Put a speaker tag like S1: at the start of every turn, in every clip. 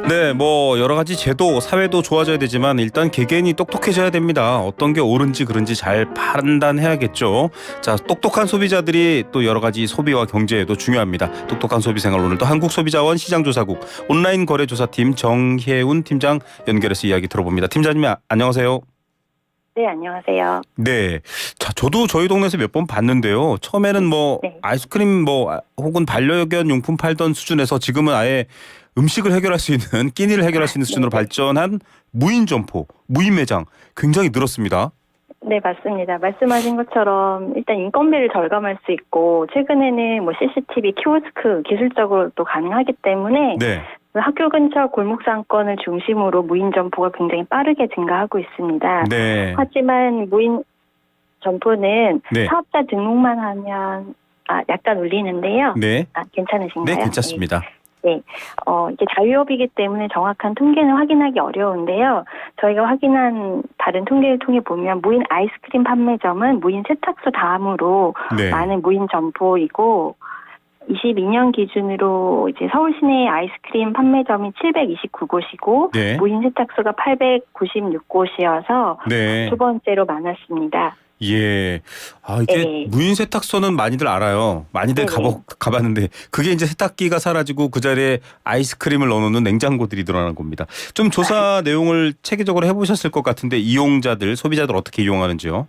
S1: 네, 뭐 여러 가지 제도, 사회도 좋아져야 되지만 일단 개개인이 똑똑해져야 됩니다. 어떤 게 옳은지 그른지 잘 판단해야겠죠. 자, 똑똑한 소비자들이 또 여러 가지 소비와 경제에도 중요합니다. 똑똑한 소비생활, 오늘도 한국소비자원 시장조사국 온라인 거래조사팀 정혜운 팀장 연결해서 이야기 들어봅니다. 팀장님 안녕하세요.
S2: 네, 안녕하세요.
S1: 네, 자, 저도 저희 동네에서 몇 번 봤는데요. 처음에는 뭐
S2: 네.
S1: 아이스크림 뭐 혹은 반려견 용품 팔던 수준에서 지금은 아예 음식을 해결할 수 있는 끼니를 해결할 수 있는 수준으로
S2: 네.
S1: 발전한 무인 점포, 무인 매장 굉장히 늘었습니다.
S2: 네, 맞습니다. 말씀하신 것처럼 일단 인건비를 절감할 수 있고 최근에는 뭐 CCTV, 키오스크 기술적으로 또 가능하기 때문에
S1: 네,
S2: 그 학교 근처 골목 상권을 중심으로 무인 점포가 굉장히 빠르게 증가하고 있습니다.
S1: 네,
S2: 하지만 무인 점포는
S1: 네.
S2: 사업자 등록만 하면 약간 울리는데요.
S1: 네,
S2: 괜찮으신가요?
S1: 네, 괜찮습니다.
S2: 네, 이게 자유업이기 때문에 정확한 통계는 확인하기 어려운데요. 저희가 확인한 다른 통계를 통해 보면 무인 아이스크림 판매점은 무인 세탁소 다음으로
S1: 네,
S2: 많은 무인 점포이고 22년 기준으로 이제 서울 시내 아이스크림 판매점이 729곳이고
S1: 네,
S2: 무인 세탁소가 896곳이어서
S1: 네.
S2: 두 번째로 많았습니다.
S1: 예. 아, 이게
S2: 네.
S1: 무인 세탁소는 많이들 알아요. 많이들
S2: 네네.
S1: 가봤는데 그게 이제 세탁기가 사라지고 그 자리에 아이스크림을 넣어놓는 냉장고들이 늘어나는 겁니다. 좀 조사 내용을 체계적으로 해보셨을 것 같은데 이용자들, 소비자들 어떻게 이용하는지요?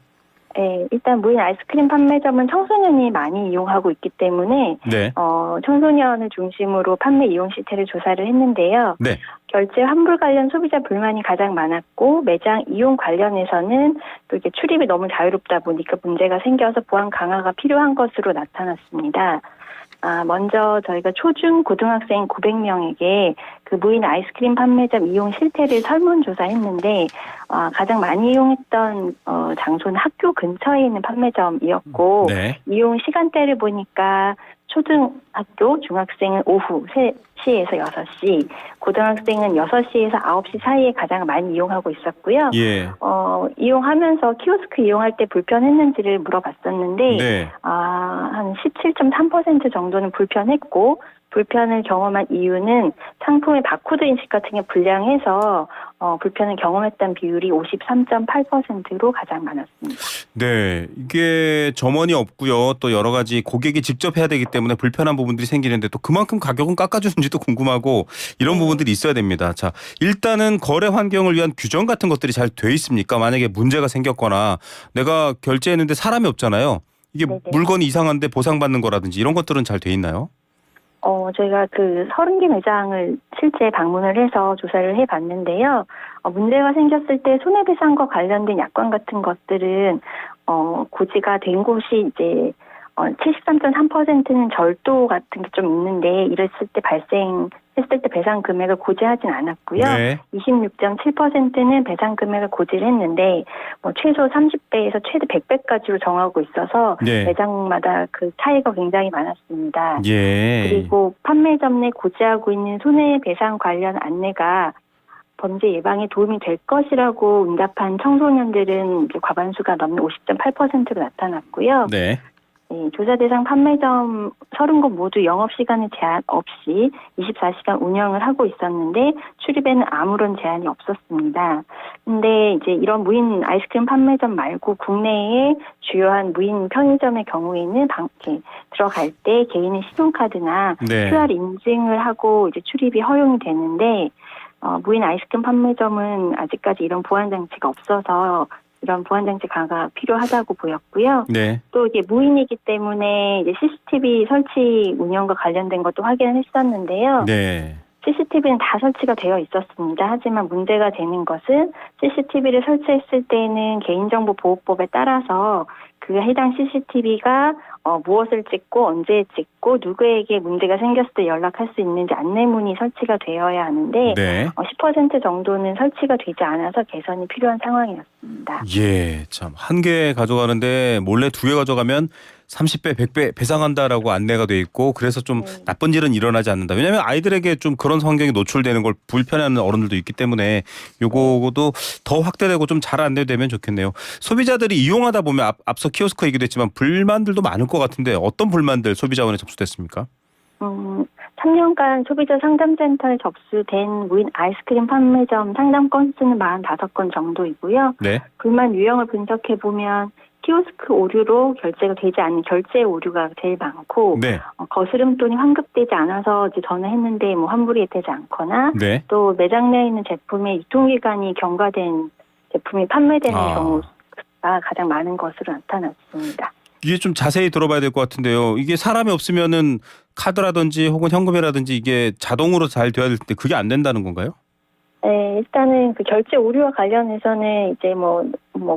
S2: 네, 일단 무인 아이스크림 판매점은 청소년이 많이 이용하고 있기 때문에
S1: 네,
S2: 청소년을 중심으로 판매 이용 실태를 조사를 했는데요.
S1: 네,
S2: 결제 환불 관련 소비자 불만이 가장 많았고 매장 이용 관련해서는 또 이게 출입이 너무 자유롭다 보니까 문제가 생겨서 보안 강화가 필요한 것으로 나타났습니다. 먼저 저희가 초중 고등학생 900명에게 그 무인 아이스크림 판매점 이용 실태를 설문조사했는데 가장 많이 이용했던 장소는 학교 근처에 있는 판매점이었고
S1: 네,
S2: 이용 시간대를 보니까 초등학교, 중학생은 오후 3시에서 6시, 고등학생은 6시에서 9시 사이에 가장 많이 이용하고 있었고요.
S1: 예,
S2: 이용하면서 키오스크 이용할 때 불편했는지를 물어봤었는데
S1: 네,
S2: 한 17.3% 정도는 불편했고 불편을 경험한 이유는 상품의 바코드 인식 같은 게 불량해서 불편을 경험했던 비율이 53.8%로 가장 많았습니다.
S1: 네. 이게 점원이 없고요. 또 여러 가지 고객이 직접 해야 되기 때문에 불편한 부분들이 생기는데 또 그만큼 가격은 깎아주는지도 궁금하고 이런 부분들이 있어야 됩니다. 자, 일단은 거래 환경을 위한 규정 같은 것들이 잘 돼 있습니까? 만약에 문제가 생겼거나 내가 결제했는데 사람이 없잖아요. 이게
S2: 네네.
S1: 물건이 이상한데 보상받는 거라든지 이런 것들은 잘 돼 있나요?
S2: 저희가 그 30개 매장을 실제 방문을 해서 조사를 해봤는데요. 문제가 생겼을 때 손해배상과 관련된 약관 같은 것들은 고지가 된 곳이 이제 73.3%는 절도 같은 게 좀 있는데 이랬을 때 발생했을 때 배상 금액을 고지하진 않았고요.
S1: 네.
S2: 26.7%는 배상 금액을 고지를 했는데 최소 30배에서 최대 100배까지로 정하고 있어서
S1: 네.
S2: 매장마다 그 차이가 굉장히 많았습니다.
S1: 예.
S2: 그리고 판매점 내 고지하고 있는 손해배상 관련 안내가 범죄 예방에 도움이 될 것이라고 응답한 청소년들은 이제 과반수가 넘는 50.8%로 나타났고요.
S1: 네.
S2: 네, 조사 대상 판매점 30곳 모두 영업시간에 제한 없이 24시간 운영을 하고 있었는데 출입에는 아무런 제한이 없었습니다. 근데 이제 이런 무인 아이스크림 판매점 말고 국내의 주요한 무인 편의점의 경우에는 이렇게 들어갈 때 개인의 신용카드나
S1: 네.
S2: QR 인증을 하고 이제 출입이 허용이 되는데 무인 아이스크림 판매점은 아직까지 이런 보안 장치가 없어서 이런 보안 장치 강화가 필요하다고 보였고요.
S1: 네.
S2: 또 이게 무인이기 때문에 이제 CCTV 설치 운영과 관련된 것도 확인을 했었는데요.
S1: 네.
S2: CCTV는 다 설치가 되어 있었습니다. 하지만 문제가 되는 것은 CCTV를 설치했을 때는 개인정보보호법에 따라서 그 해당 CCTV가 무엇을 찍고 언제 찍고 누구에게 문제가 생겼을 때 연락할 수 있는지 안내문이 설치가 되어야 하는데
S1: 네.
S2: 10% 정도는 설치가 되지 않아서 개선이 필요한 상황이었습니다.
S1: 예, 참 한 개 가져가는데 몰래 2개 가져가면 30배, 100배 배상한다라고 안내가 돼 있고 그래서 좀 나쁜 일은 일어나지 않는다. 왜냐하면 아이들에게 좀 그런 환경에 노출되는 걸 불편해하는 어른들도 있기 때문에 요거도 더 확대되고 좀 잘 안내되면 좋겠네요. 소비자들이 이용하다 보면 앞서 키오스크 얘기도 했지만 불만들도 많을 것 같은데 어떤 불만들 소비자원에 접수됐습니까?
S2: 3년간 소비자 상담센터에 접수된 무인 아이스크림 판매점 상담 건수는 45건 정도이고요.
S1: 네.
S2: 불만 유형을 분석해 보면 키오스크 오류로 결제가 되지 않는 결제 오류가 제일 많고,
S1: 네.
S2: 거스름 돈이 환급되지 않아서 이제 전화했는데 뭐 환불이 되지 않거나,
S1: 네.
S2: 또 매장 내에 있는 제품의 유통기간이 경과된 제품이 판매되는 경우가 가장 많은 것으로 나타났습니다.
S1: 이게 좀 자세히 들어봐야 될 것 같은데요. 이게 사람이 없으면은 카드라든지 혹은 현금이라든지 이게 자동으로 잘 돼야 될 때 그게 안 된다는 건가요?
S2: 네, 일단은 그 결제 오류와 관련해서는 이제 뭐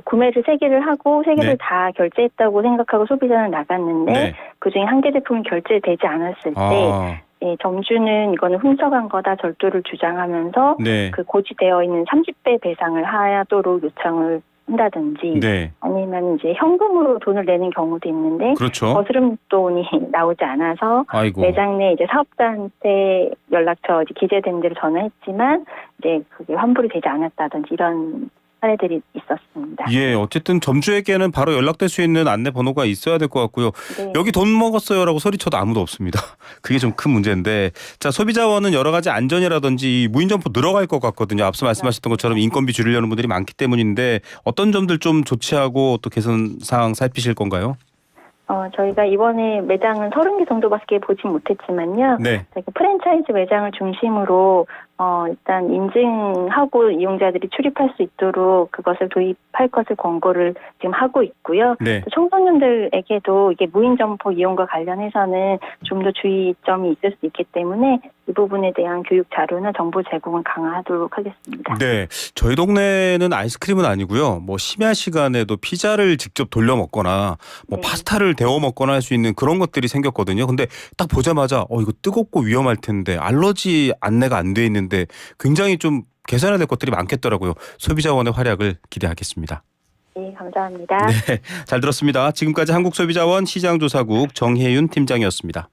S2: 구매를 3개를 하고 3개를
S1: 네.
S2: 다 결제했다고 생각하고 소비자는 나갔는데,
S1: 네.
S2: 그중에 한 개 제품이 결제되지 않았을 때, 예, 점주는 이거는 훔쳐간 거다 절도를 주장하면서
S1: 네.
S2: 그 고지되어 있는 30배 배상을 하도록 요청을 한다든지,
S1: 네.
S2: 아니면 이제 현금으로 돈을 내는 경우도 있는데,
S1: 그렇죠.
S2: 거스름 돈이 나오지 않아서
S1: 아이고.
S2: 매장 내 이제 사업자한테 연락처 이제 기재된 대로 전화했지만 이제 그게 환불이 되지 않았다든지 이런 사례들이 있었습니다.
S1: 예, 어쨌든 점주에게는 바로 연락될 수 있는 안내 번호가 있어야 될 것 같고요.
S2: 네.
S1: 여기 돈 먹었어요라고 소리쳐도 아무도 없습니다. 그게 좀 큰 문제인데, 자, 소비자원은 여러 가지 안전이라든지 이 무인 점포 늘어갈 것 같거든요. 앞서 말씀하셨던 것처럼 인건비 줄이려는 분들이 많기 때문인데 어떤 점들 좀 조치하고 또 개선 사항 살피실 건가요?
S2: 저희가 이번에 매장은 30개 정도밖에 보진 못했지만요.
S1: 네.
S2: 저희가 프랜차이즈 매장을 중심으로 일단 인증하고 이용자들이 출입할 수 있도록 그것을 도입할 것을 권고를 지금 하고 있고요.
S1: 네.
S2: 또 청소년들에게도 이게 무인 점포 이용과 관련해서는 좀 더 주의점이 있을 수 있기 때문에 이 부분에 대한 교육 자료나 정보 제공을 강화하도록 하겠습니다.
S1: 네, 저희 동네는 아이스크림은 아니고요. 뭐 심야 시간에도 피자를 직접 돌려 먹거나 뭐
S2: 네.
S1: 파스타를 데워 먹거나 할 수 있는 그런 것들이 생겼거든요. 근데 딱 보자마자 이거 뜨겁고 위험할 텐데 알러지 안내가 안 돼 있는데 굉장히 좀 개선해야 될 것들이 많겠더라고요. 소비자원의 활약을 기대하겠습니다.
S2: 네, 감사합니다.
S1: 네, 잘 들었습니다. 지금까지 한국소비자원 시장조사국 정혜윤 팀장이었습니다.